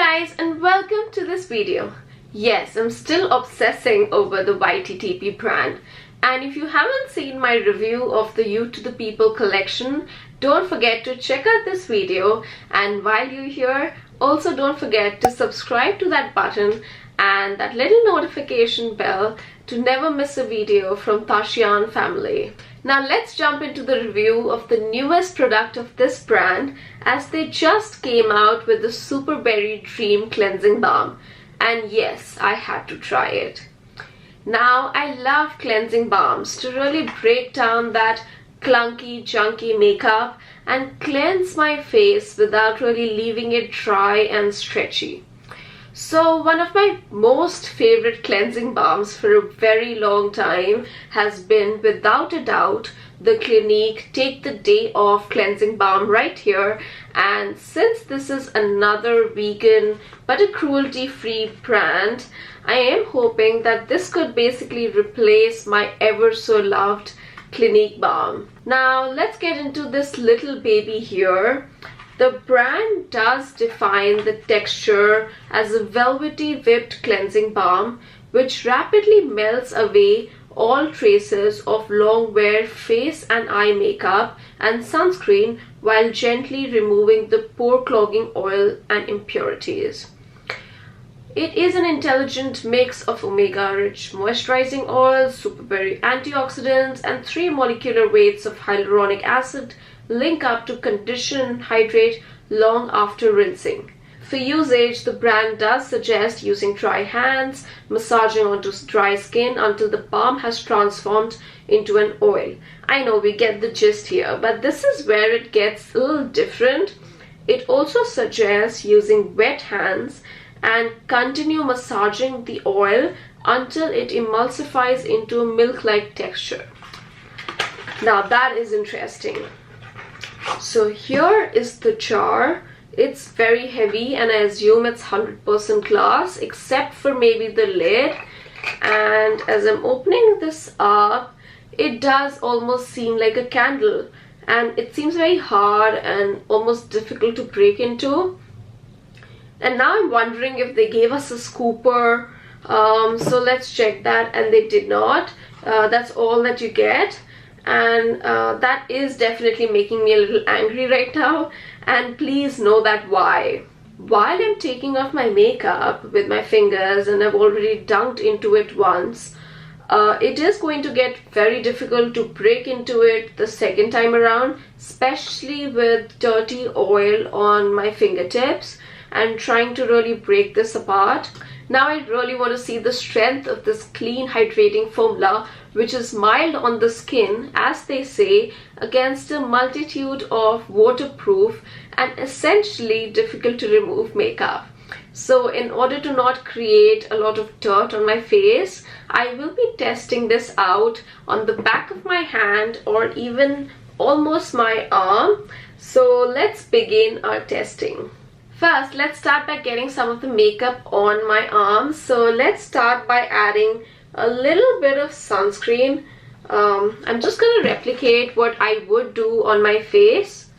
guys, and welcome to this video. Yes, I'm still obsessing over the YTTP brand, and if you haven't seen my review of the You to the People collection, don't forget to check out this video. And while you're here, also don't forget to subscribe to that button and that little notification bell to never miss a video from Tashian family. Now let's jump into the review of the newest product of this brand, as they just came out with the Superberry Dream Cleansing Balm. And yes, I had to try it. Now I love cleansing balms to really break down that clunky, junky makeup and cleanse my face without really leaving it dry and stretchy. So one of my most favorite cleansing balms for a very long time has been, without a doubt, the Clinique Take the Day Off Cleansing Balm right here. And since this is another vegan but a cruelty-free brand, I am hoping that this could basically replace my ever so loved Clinique balm. Now let's get into this little baby here. The brand does define the texture as a velvety whipped cleansing balm which rapidly melts away all traces of long wear face and eye makeup and sunscreen while gently removing the pore clogging oil and impurities. It is an intelligent mix of omega-rich moisturizing oils, superberry antioxidants, and 3 molecular weights of hyaluronic acid link up to condition and hydrate long after rinsing. For usage, the brand does suggest using dry hands, massaging onto dry skin until the balm has transformed into an oil. I know we get the gist here, but this is where it gets a little different. It also suggests using wet hands and continue massaging the oil until it emulsifies into a milk-like texture. Now that is interesting. So here is the jar. It's very heavy and I assume it's 100% glass except for maybe the lid. And as I'm opening this up, it does almost seem like a candle, and it seems very hard and almost difficult to break into. And now I'm wondering if they gave us a scooper, so let's check that, and they did not. That's all that you get, and that is definitely making me a little angry right now, and please know that why. While I'm taking off my makeup with my fingers, and I've already dunked into it once, it is going to get very difficult to break into it the second time around, especially with dirty oil on my fingertips and trying to really break this apart. Now I really want to see the strength of this clean hydrating formula, which is mild on the skin, as they say, against a multitude of waterproof and essentially difficult to remove makeup. So in order to not create a lot of dirt on my face, I will be testing this out on the back of my hand or even almost my arm. So let's begin our testing. First, let's start by getting some of the makeup on my arms. So let's start by adding a little bit of sunscreen. I'm just going to replicate what I would do on my face.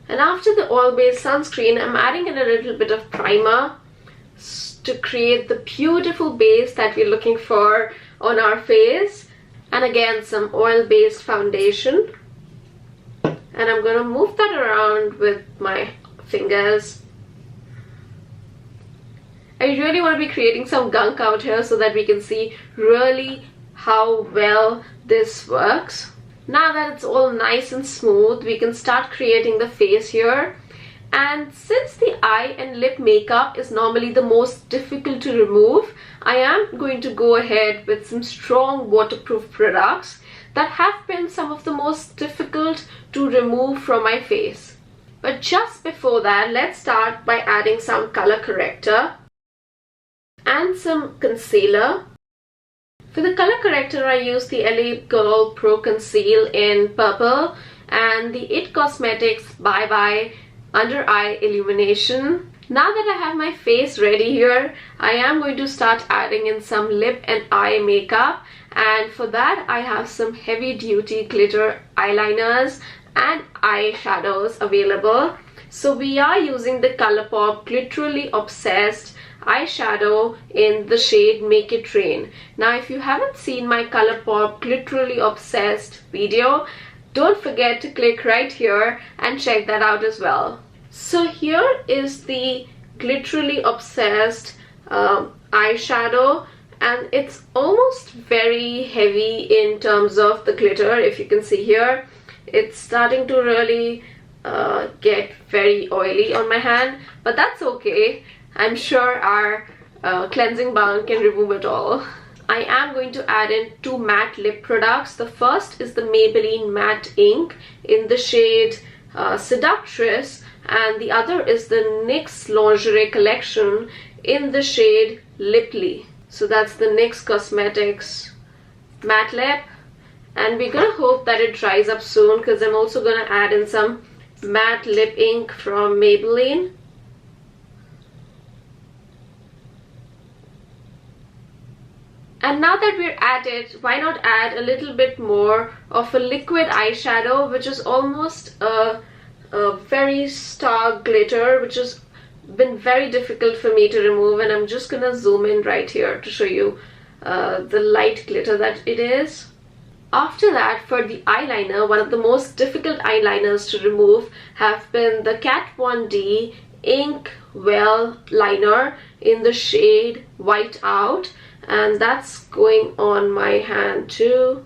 And after the oil-based sunscreen, I'm adding in a little bit of primer to create the beautiful base that we're looking for on our face. And again, some oil-based foundation. And I'm going to move that around with my fingers. I really want to be creating some gunk out here so that we can see really how well this works. Now that it's all nice and smooth, we can start creating the face here. And since the eye and lip makeup is normally the most difficult to remove, I am going to go ahead with some strong waterproof products that have been some of the most difficult to remove from my face. But just before that, let's start by adding some color corrector and some concealer. For the color corrector, I use the LA Girl Pro Conceal in purple and the IT Cosmetics Bye Bye Under Eye Illumination. Now that I have my face ready here, I am going to start adding in some lip and eye makeup, and for that I have some heavy duty glitter eyeliners and eyeshadows available. So we are using the ColourPop Glitterally Obsessed eyeshadow in the shade Make It Rain. Now if you haven't seen my ColourPop Glitterally Obsessed video, don't forget to click right here and check that out as well. So here is the Glitterally Obsessed eyeshadow, and it's almost very heavy in terms of the glitter. If you can see here, it's starting to really get very oily on my hand, but that's okay. I'm sure our cleansing balm can remove it all. I am going to add in two matte lip products. The first is the Maybelline Matte Ink in the shade Seductress, and the other is the NYX Lingerie Collection in the shade Liply. So that's the NYX Cosmetics matte lip, and we're gonna hope that it dries up soon, because I'm also gonna add in some matte lip ink from Maybelline. And now that we're at it, why not add a little bit more of a liquid eyeshadow, which is almost a very stark glitter, which has been very difficult for me to remove. And I'm just gonna zoom in right here to show you the light glitter that it is. After that, for the eyeliner, one of the most difficult eyeliners to remove have been the Kat Von D Ink Well Liner in the shade White Out, and that's going on my hand too.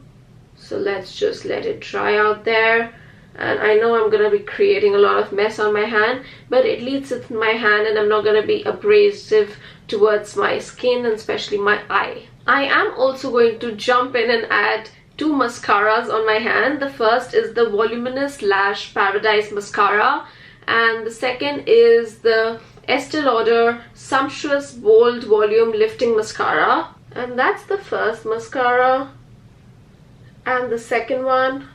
So let's just let it dry out there. And I know I'm gonna be creating a lot of mess on my hand, but at least it's in my hand and I'm not gonna be abrasive towards my skin and especially my eye. I am also going to jump in and add two mascaras on my hand. The first is the Voluminous Lash Paradise Mascara, and the second is the Estee Lauder Sumptuous Bold Volume Lifting Mascara. And that's the first mascara. And the second one.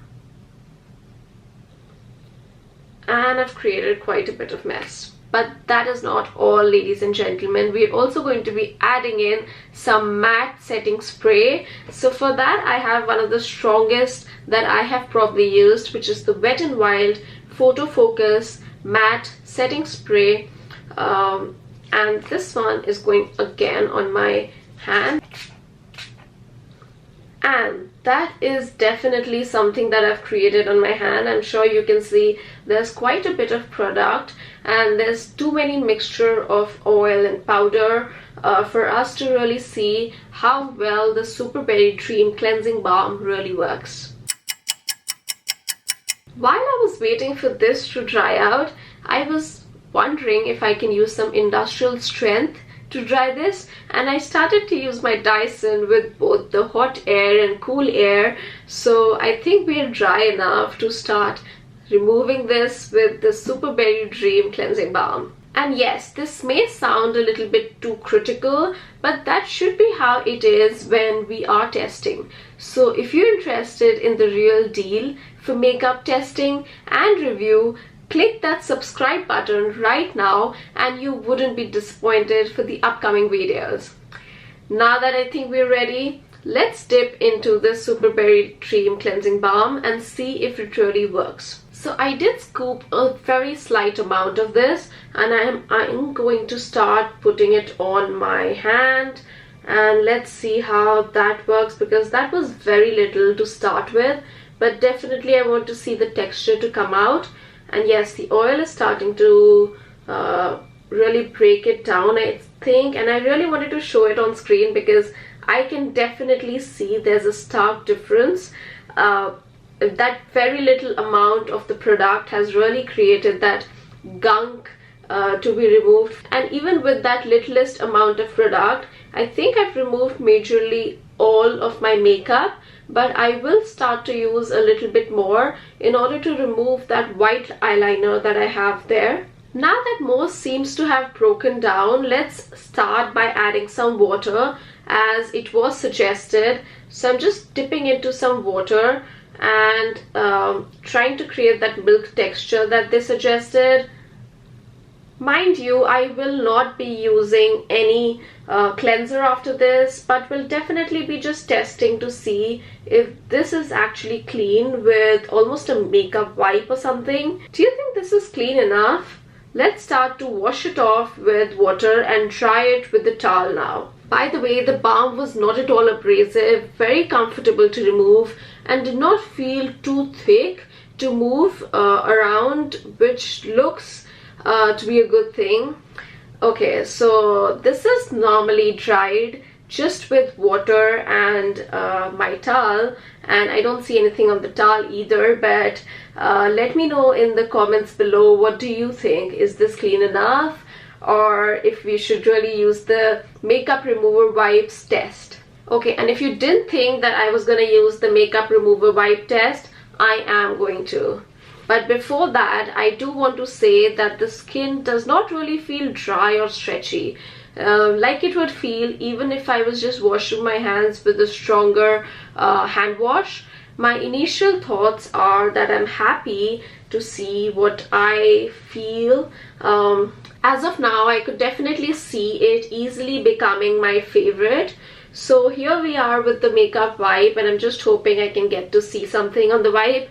And I've created quite a bit of mess. But that is not all, ladies and gentlemen. We're also going to be adding in some matte setting spray. So for that, I have one of the strongest that I have probably used, which is the Wet n Wild Photo Focus Matte Setting Spray. And this one is going again on my hand. And that is definitely something that I've created on my hand. I'm sure you can see there's quite a bit of product, and there's too many mixture of oil and powder for us to really see how well the Superberry Dream Cleansing Balm really works. While I was waiting for this to dry out, I was wondering if I can use some industrial strength to dry this, and I started to use my Dyson with both the hot air and cool air. So I think we're dry enough to start removing this with the Superberry Dream Cleansing Balm. And yes, this may sound a little bit too critical, but that should be how it is when we are testing. So if you're interested in the real deal for makeup testing and review, click that subscribe button right now and you wouldn't be disappointed for the upcoming videos. Now that I think we're ready, let's dip into the Superberry Dream Cleansing Balm and see if it really works. So I did scoop a very slight amount of this, and I'm going to start putting it on my hand, and let's see how that works, because that was very little to start with, but definitely I want to see the texture to come out. And yes, the oil is starting to really break it down, I think, and I really wanted to show it on screen because I can definitely see there's a stark difference. That very little amount of the product has really created that gunk to be removed, and even with that littlest amount of product, I think I've removed majorly all of my makeup. But I will start to use a little bit more in order to remove that white eyeliner that I have there. Now that most seems to have broken down, let's start by adding some water as it was suggested. So I'm just dipping into some water and trying to create that milk texture that they suggested. Mind you, I will not be using any cleanser after this, but will definitely be just testing to see if this is actually clean with almost a makeup wipe or something. Do you think this is clean enough? Let's start to wash it off with water and dry it with the towel now. By the way, the balm was not at all abrasive, very comfortable to remove, and did not feel too thick to move around, which looks to be a good thing. Okay, so this is normally dried just with water and my towel, and I don't see anything on the towel either, but let me know in the comments below, what do you think? Is this clean enough, or if we should really use the makeup remover wipes test? Okay, and if you didn't think that I was gonna use the makeup remover wipe test, I am going to. But before that, I do want to say that the skin does not really feel dry or stretchy, like it would feel even if I was just washing my hands with a stronger hand wash. My initial thoughts are that I'm happy to see what I feel. As of now, I could definitely see it easily becoming my favorite. So here we are with the makeup wipe, and I'm just hoping I can get to see something on the wipe.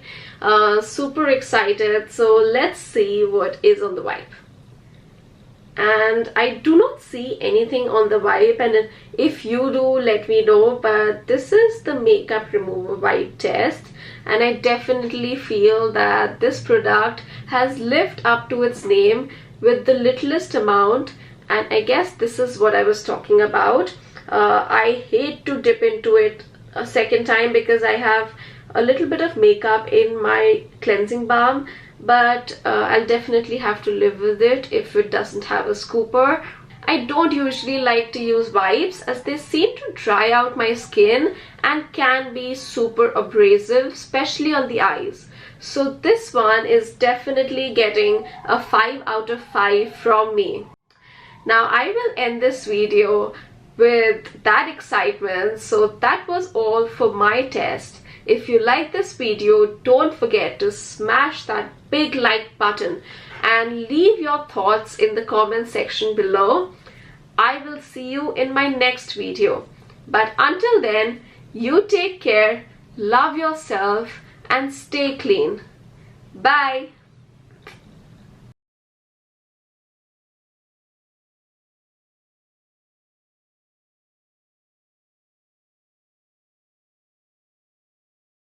Super excited, so let's see what is on the wipe. And I do not see anything on the wipe, and if you do, let me know. But this is the makeup remover wipe test, and I definitely feel that this product has lived up to its name with the littlest amount, and I guess this is what I was talking about. I hate to dip into it a second time because I have a little bit of makeup in my cleansing balm, but I'll definitely have to live with it if it doesn't have a scooper. I don't usually like to use wipes as they seem to dry out my skin and can be super abrasive, especially on the eyes. So this one is definitely getting a 5 out of 5 from me. Now I will end this video with that excitement. So that was all for my test. If you like this video, don't forget to smash that big like button and leave your thoughts in the comment section below. I will see you in my next video. But until then, you take care, love yourself, and stay clean. Bye.